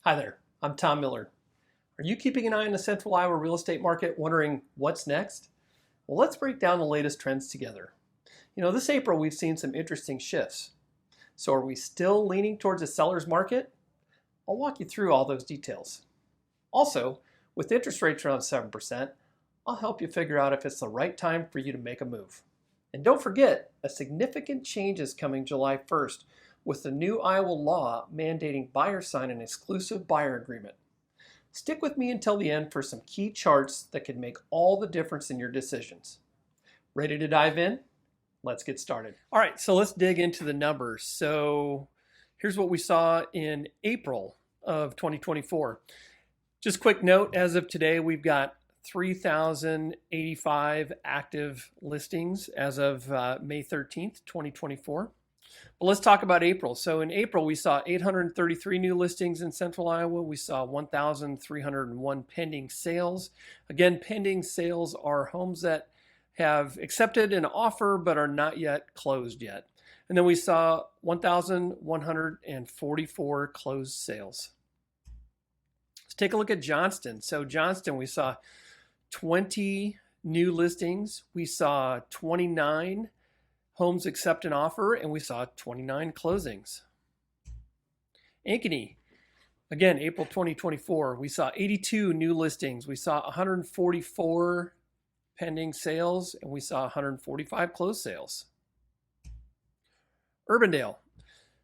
Hi there, I'm Tom Miller. Are you keeping an eye on the Central Iowa real estate market, wondering what's next? Well, let's break down the latest trends together. This April we've seen some interesting shifts. So are we still leaning towards a seller's market? I'll walk you through all those details. Also, with interest rates around 7%, I'll help you figure out if it's the right time for you to make a move. And don't forget, a significant change is coming July 1st with the new Iowa law mandating buyers sign an exclusive buyer agreement. Stick with me until the end for some key charts that can make all the difference in your decisions. Ready to dive in? Let's get started. All right, so let's dig into the numbers. So here's what we saw in April of 2024. Just quick note, as of today, we've got 3,085 active listings as of May 13th, 2024. But let's talk about April. So in April, we saw 833 new listings in Central Iowa. We saw 1,301 pending sales. Again, pending sales are homes that have accepted an offer but are not yet closed yet. And then we saw 1,144 closed sales. Let's take a look at Johnston. So Johnston, we saw 20 new listings. We saw 29 homes accept an offer, and we saw 29 closings. Ankeny, again, April 2024, we saw 82 new listings. We saw 144 pending sales, and we saw 145 closed sales. Urbandale,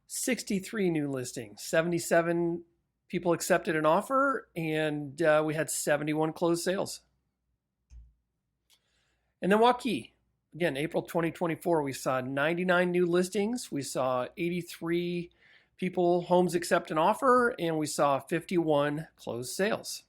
63 new listings, 77 people accepted an offer, and we had 71 closed sales. And then Waukee, again, April 2024, we saw 99 new listings. We saw 83 homes accept an offer, and we saw 51 closed sales.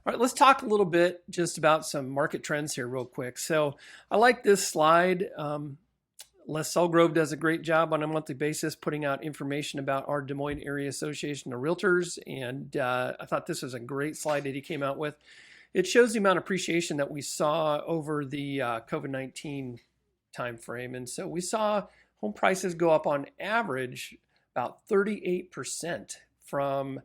All right, let's talk a little bit just about some market trends here real quick. So I like this slide. Les Sulgrove does a great job on a monthly basis putting out information about our Des Moines Area Association of Realtors, and I thought this was a great slide that he came out with. It shows the amount of appreciation that we saw over the COVID-19 timeframe. And so we saw home prices go up on average about 38% from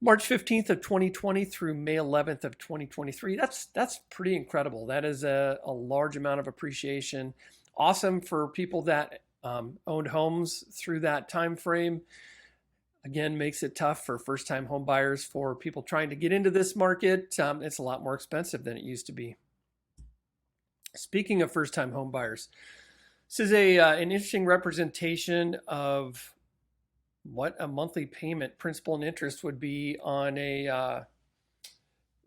March 15th of 2020 through May 11th of 2023. That's pretty incredible. That is a large amount of appreciation. Awesome for people that owned homes through that time frame. Again, makes it tough for first-time home buyers. For people trying to get into this market, it's a lot more expensive than it used to be. Speaking of first-time home buyers, this is an interesting representation of what a monthly payment, principal and interest, would be on a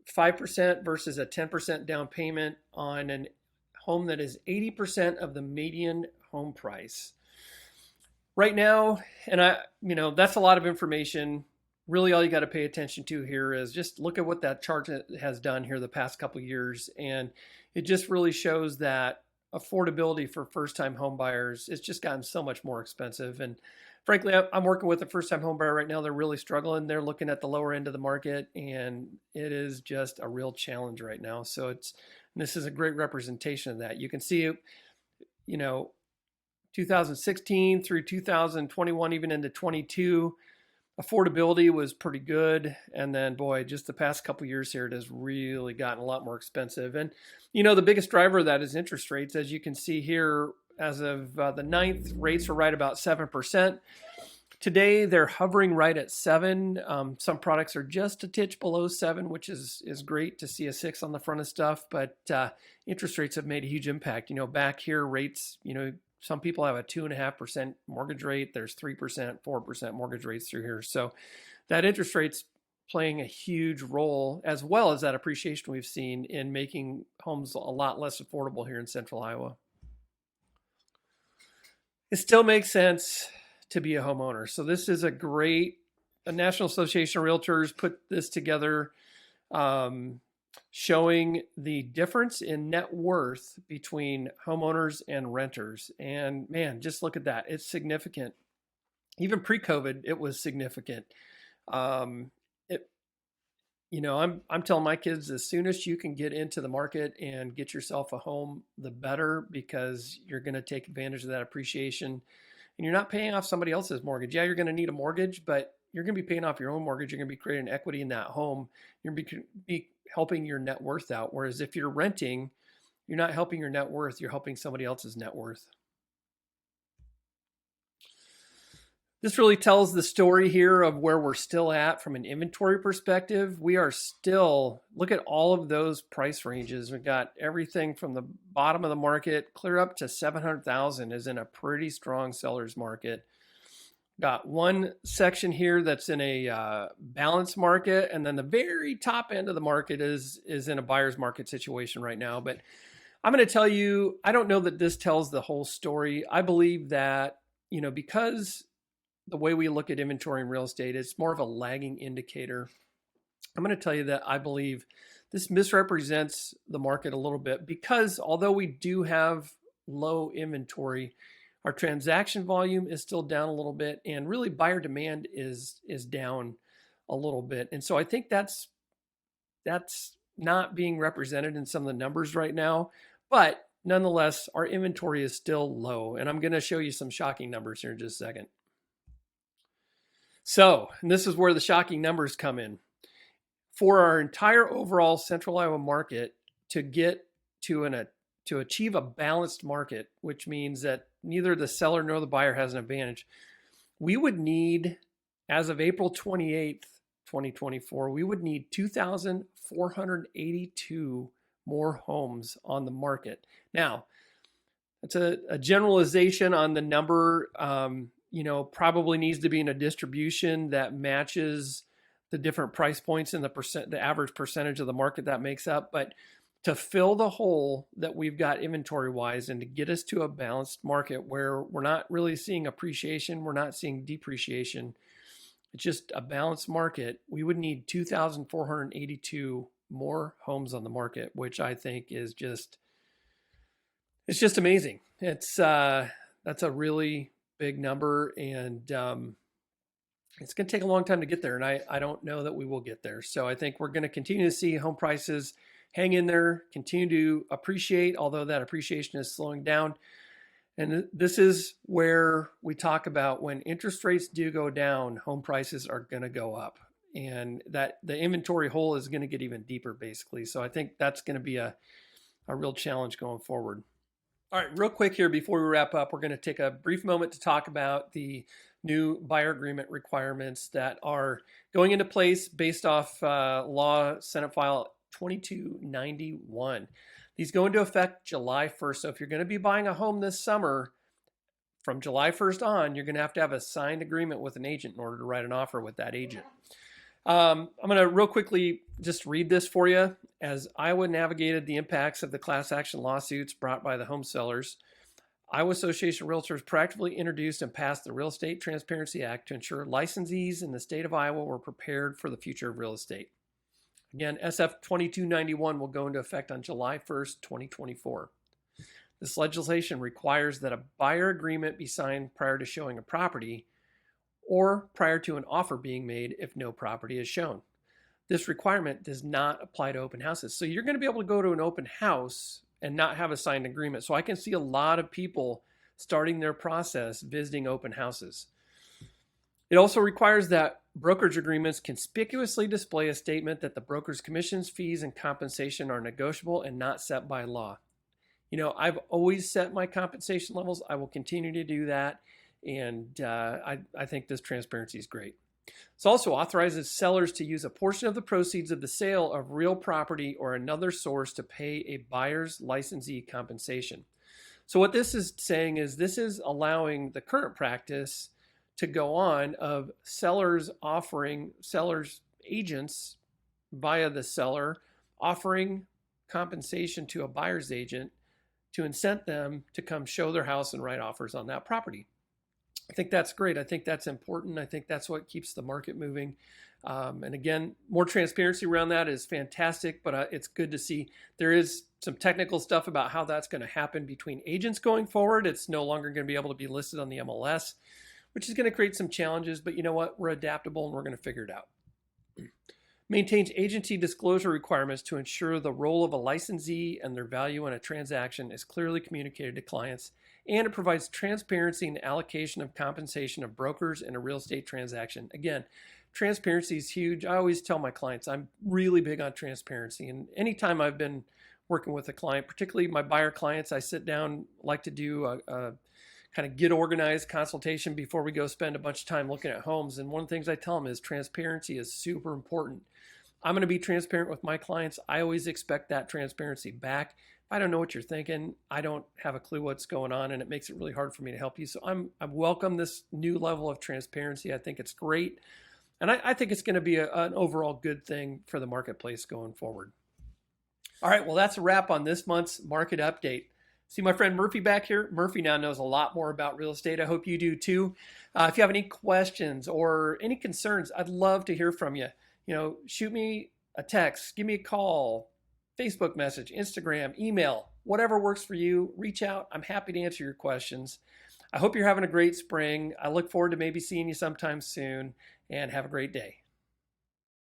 5% versus a 10% down payment on a home that is 80% of the median home price. Right now, and that's a lot of information. Really, all you got to pay attention to here is just look at what that chart has done here the past couple of years, and it just really shows that affordability for first-time home buyers, it's just gotten so much more expensive. And frankly, I'm working with a first-time home buyer right now. They're really struggling. They're looking at the lower end of the market, and it is just a real challenge right now. So this is a great representation of that. You can see, 2016 through 2021, even into 22, affordability was pretty good. And then, boy, just the past couple of years here, it has really gotten a lot more expensive. And, the biggest driver of that is interest rates. As you can see here, as of the 9th, rates are right about 7%. Today, they're hovering right at 7. Some products are just a titch below 7, which is great to see a 6 on the front of stuff. But interest rates have made a huge impact. Back here, rates, some people have a 2.5% mortgage rate. There's 3%, 4% mortgage rates through here. So that interest rate's playing a huge role, as well as that appreciation we've seen in making homes a lot less affordable here in Central Iowa. It still makes sense to be a homeowner. So this is a National Association of Realtors put this together, showing the difference in net worth between homeowners and renters. And man, just look at that. It's significant. Even pre-COVID, it was significant. I'm telling my kids, as soon as you can get into the market and get yourself a home, the better, because you're going to take advantage of that appreciation and you're not paying off somebody else's mortgage. Yeah, you're going to need a mortgage, but you're going to be paying off your own mortgage. You're going to be creating equity in that home. You're going to be helping your net worth out. Whereas if you're renting, you're not helping your net worth. You're helping somebody else's net worth. This really tells the story here of where we're still at from an inventory perspective. We are still, look at all of those price ranges. We've got everything from the bottom of the market clear up to 700,000 is in a pretty strong seller's market. Got one section here that's in a balanced market, and then the very top end of the market is in a buyer's market situation right now. But I'm going to tell you, I don't know that this tells the whole story. I believe that, because the way we look at inventory in real estate, it's more of a lagging indicator. I'm going to tell you that I believe this misrepresents the market a little bit, because although we do have low inventory, our transaction volume is still down a little bit, and really buyer demand is down a little bit. And so I think that's not being represented in some of the numbers right now, but nonetheless, our inventory is still low. And I'm going to show you some shocking numbers here in just a second. So, and this is where the shocking numbers come in. For our entire overall Central Iowa market to get to achieve a balanced market, which means that neither the seller nor the buyer has an advantage, we would need, as of April 28th, 2024, we would need 2,482 more homes on the market. Now, it's a generalization on the number. Probably needs to be in a distribution that matches the different price points and the average percentage of the market that makes up. But to fill the hole that we've got inventory wise, and to get us to a balanced market where we're not really seeing appreciation, we're not seeing depreciation, it's just a balanced market, we would need 2,482 more homes on the market, which I think is it's just amazing. That's a really big number, and it's going to take a long time to get there, and I don't know that we will get there. So I think we're going to continue to see home prices hang in there, continue to appreciate, although that appreciation is slowing down. And this is where we talk about when interest rates do go down, home prices are going to go up, and that the inventory hole is going to get even deeper, basically. So I think that's going to be a real challenge going forward. All right, real quick here before we wrap up, we're going to take a brief moment to talk about the new buyer agreement requirements that are going into place based off law Senate File 2291. These go into effect July 1st. So if you're going to be buying a home this summer, from July 1st on, you're going to have a signed agreement with an agent in order to write an offer with that agent. I'm going to real quickly just read this for you. As Iowa navigated the impacts of the class action lawsuits brought by the home sellers, Iowa Association of Realtors proactively introduced and passed the Real Estate Transparency Act to ensure licensees in the state of Iowa were prepared for the future of real estate. Again, SF 2291 will go into effect on July 1st, 2024. This legislation requires that a buyer agreement be signed prior to showing a property, or prior to an offer being made if no property is shown. This requirement does not apply to open houses. So you're going to be able to go to an open house and not have a signed agreement. So I can see a lot of people starting their process visiting open houses. It also requires that brokerage agreements conspicuously display a statement that the broker's commissions, fees, and compensation are negotiable and not set by law. I've always set my compensation levels. I will continue to do that. And I think this transparency is great. It also authorizes sellers to use a portion of the proceeds of the sale of real property or another source to pay a buyer's licensee compensation. So what this is saying is this is allowing the current practice to go on of sellers agents via the seller offering compensation to a buyer's agent to incent them to come show their house and write offers on that property. I think that's great. I think that's important. I think that's what keeps the market moving. And again, more transparency around that is fantastic, but it's good to see there is some technical stuff about how that's going to happen between agents going forward. It's no longer going to be able to be listed on the MLS, which is going to create some challenges, but you know what? We're adaptable and we're going to figure it out. Maintains agency disclosure requirements to ensure the role of a licensee and their value in a transaction is clearly communicated to clients and it provides transparency and allocation of compensation of brokers in a real estate transaction. Again, transparency is huge. I always tell my clients I'm really big on transparency, and anytime I've been working with a client, particularly my buyer clients, I sit down, like to do a kind of get organized consultation before we go spend a bunch of time looking at homes. And one of the things I tell them is transparency is super important. I'm going to be transparent with my clients. I always expect that transparency back. If I don't know what you're thinking, I don't have a clue what's going on, and it makes it really hard for me to help you. So I welcome this new level of transparency. I think it's great. And I think it's going to be an overall good thing for the marketplace going forward. All right, well, that's a wrap on this month's market update. See my friend Murphy back here? Murphy now knows a lot more about real estate. I hope you do too. If you have any questions or any concerns, I'd love to hear from you. Shoot me a text, give me a call, Facebook message, Instagram, email, whatever works for you. Reach out. I'm happy to answer your questions. I hope you're having a great spring. I look forward to maybe seeing you sometime soon, and have a great day.